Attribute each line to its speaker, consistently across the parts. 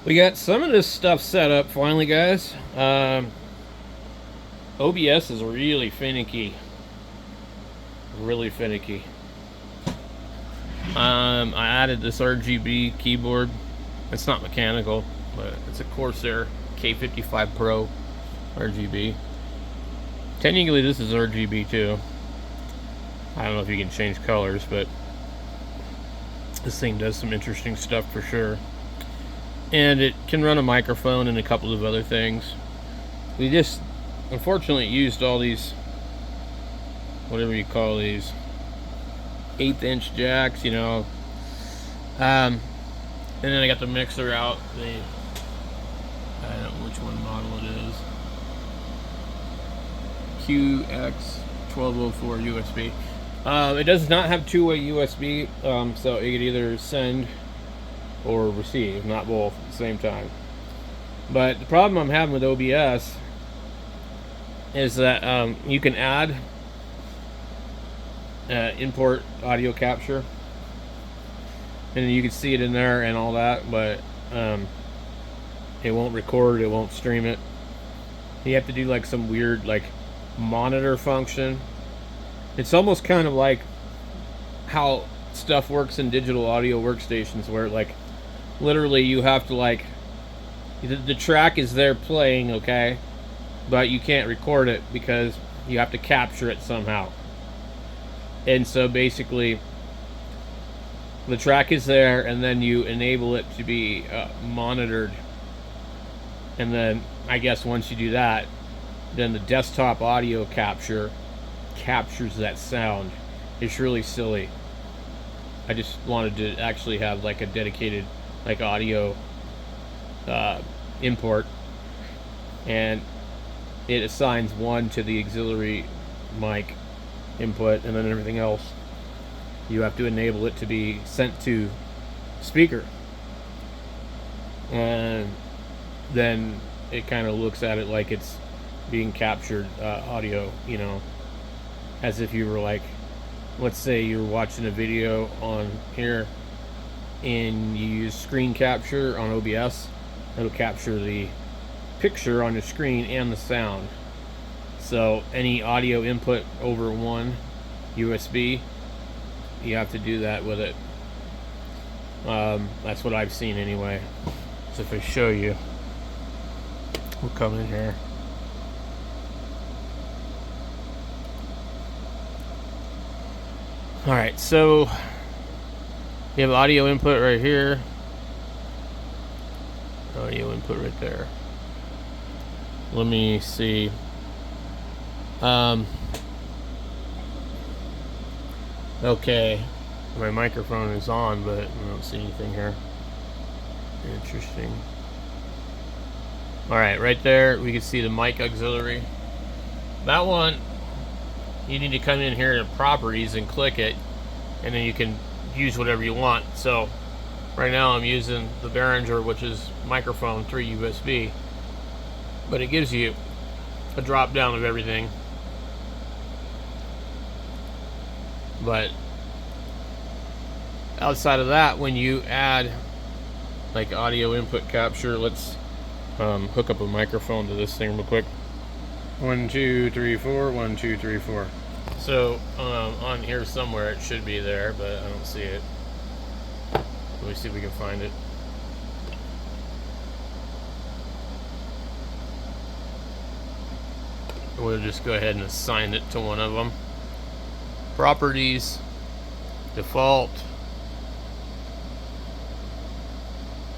Speaker 1: We got some of this stuff set up finally, guys. OBS is really finicky. Really finicky. I added this RGB keyboard. It's not mechanical, but it's a Corsair K55 Pro RGB. Technically, this is RGB too. I don't know if you can change colors, but this thing does some interesting stuff for sure. And it can run a microphone and a couple of other things. We just unfortunately used all these, whatever you call these, 1/8" jacks, you know. And then I got the mixer out. I don't know which one model it is. QX1204 USB. It does not have two-way USB, so it could either send or receive, not both at the same time. But the problem I'm having with OBS is that you can add import audio capture, and you can see it in there and all that, but it won't record, it won't stream it. You have to do like some weird like monitor function. It's almost kind of like how stuff works in digital audio workstations, where like literally you have to like the track is there playing, okay, but you can't record it because you have to capture it somehow. And so basically the track is there, and then you enable it to be monitored, and then I guess once you do that, then the desktop audio captures that sound. It's really silly. I just wanted to actually have like a dedicated like audio import, and it assigns one to the auxiliary mic input, and then everything else you have to enable it to be sent to speaker, and then it kind of looks at it like it's being captured audio, you know, as if you were like, let's say you're watching a video on here and you use screen capture on OBS. It'll capture the picture on the screen and the sound. So any audio input over one USB, you have to do that with it. That's what I've seen anyway. So if I show you, we'll come in here. Alright, so you have audio input right here. Audio input right there. Let me see. Okay, my microphone is on, but I don't see anything here. Interesting. Alright, right there we can see the mic auxiliary. That one, you need to come in here to properties and click it, and then you can use whatever you want. So right now I'm using the Behringer, which is microphone 3 USB, but it gives you a drop down of everything. But outside of that, when you add like audio input capture, let's hook up a microphone to this thing real quick. 1 2 3 4 1 2 3 4. So on here somewhere it should be there, but I don't see it. Let me see if we can find it. We'll just go ahead and assign it to one of them. Properties, default.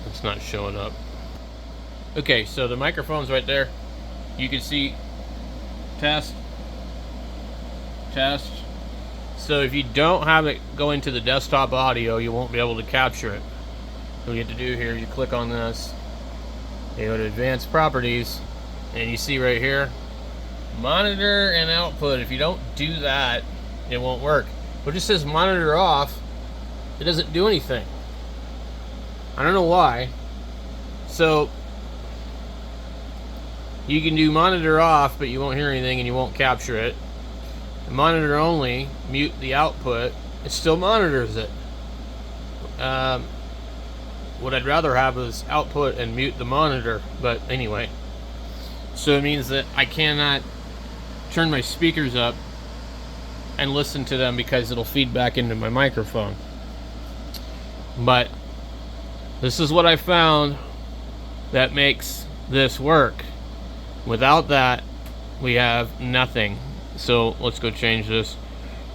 Speaker 1: It's not showing up. Okay, so the microphone's right there. You can see test. So if you don't have it go into the desktop audio, you won't be able to capture it. What you have to do here, you click on this, you go to advanced properties, and you see right here, monitor and output. If you don't do that, it won't work. But it just says monitor off. It doesn't do anything. I don't know why. So you can do monitor off, but you won't hear anything and you won't capture it. Monitor only, mute the output, it still monitors it. what I'd rather have is output and mute the monitor. But anyway, so it means that I cannot turn my speakers up and listen to them because it'll feed back into my microphone. But this is what I found that makes this work. Without that, we have nothing. So let's go change this.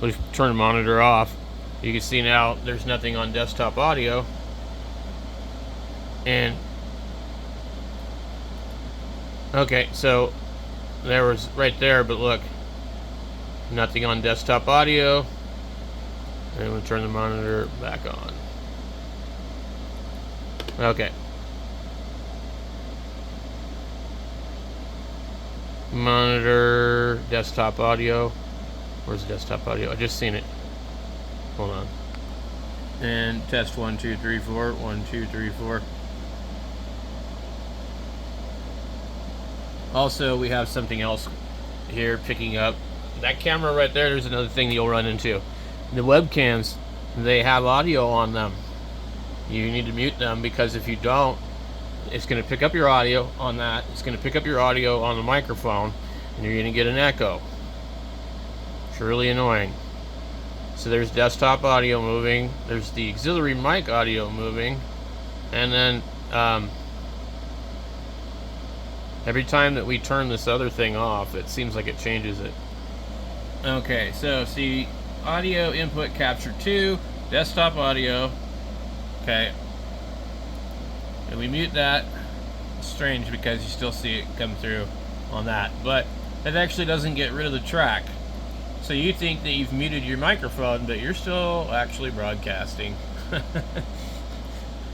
Speaker 1: Let's turn the monitor off. You can see now there's nothing on desktop audio. And okay, so there was right there, but look, nothing on desktop audio. And we'll turn the monitor back on. Okay. Monitor, desktop audio. Where's desktop audio? I just seen it. Hold on. And test 1 2 3 4. 1 2 3 4. Also, we have something else here picking up. That camera right there, there's another thing you'll run into. The webcams, they have audio on them. You need to mute them, because if you don't, it's going to pick up your audio on that. It's going to pick up your audio on the microphone, and you're going to get an echo. It's really annoying. So there's desktop audio moving. There's the auxiliary mic audio moving. And then every time that we turn this other thing off, it seems like it changes it. Okay, so see, audio input capture 2, desktop audio. Okay. And we mute that. It's strange because you still see it come through on that. But that actually doesn't get rid of the track. So you think that you've muted your microphone, but you're still actually broadcasting.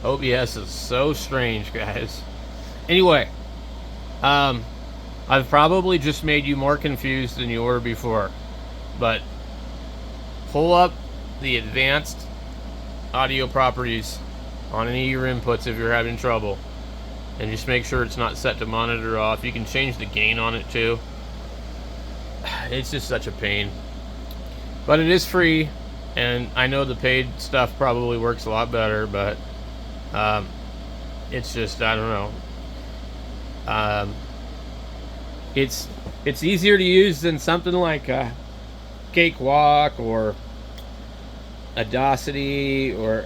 Speaker 1: OBS is so strange, guys. Anyway, I've probably just made you more confused than you were before. But pull up the advanced audio properties on any of your inputs if you're having trouble, and just make sure it's not set to monitor off. You can change the gain on it too. It's just such a pain, but it is free, and I know the paid stuff probably works a lot better, but it's just, I don't know, it's easier to use than something like Cakewalk or Audacity, or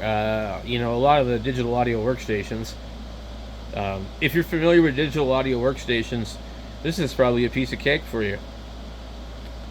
Speaker 1: you know, a lot of the digital audio workstations. If you're familiar with digital audio workstations, this is probably a piece of cake for you.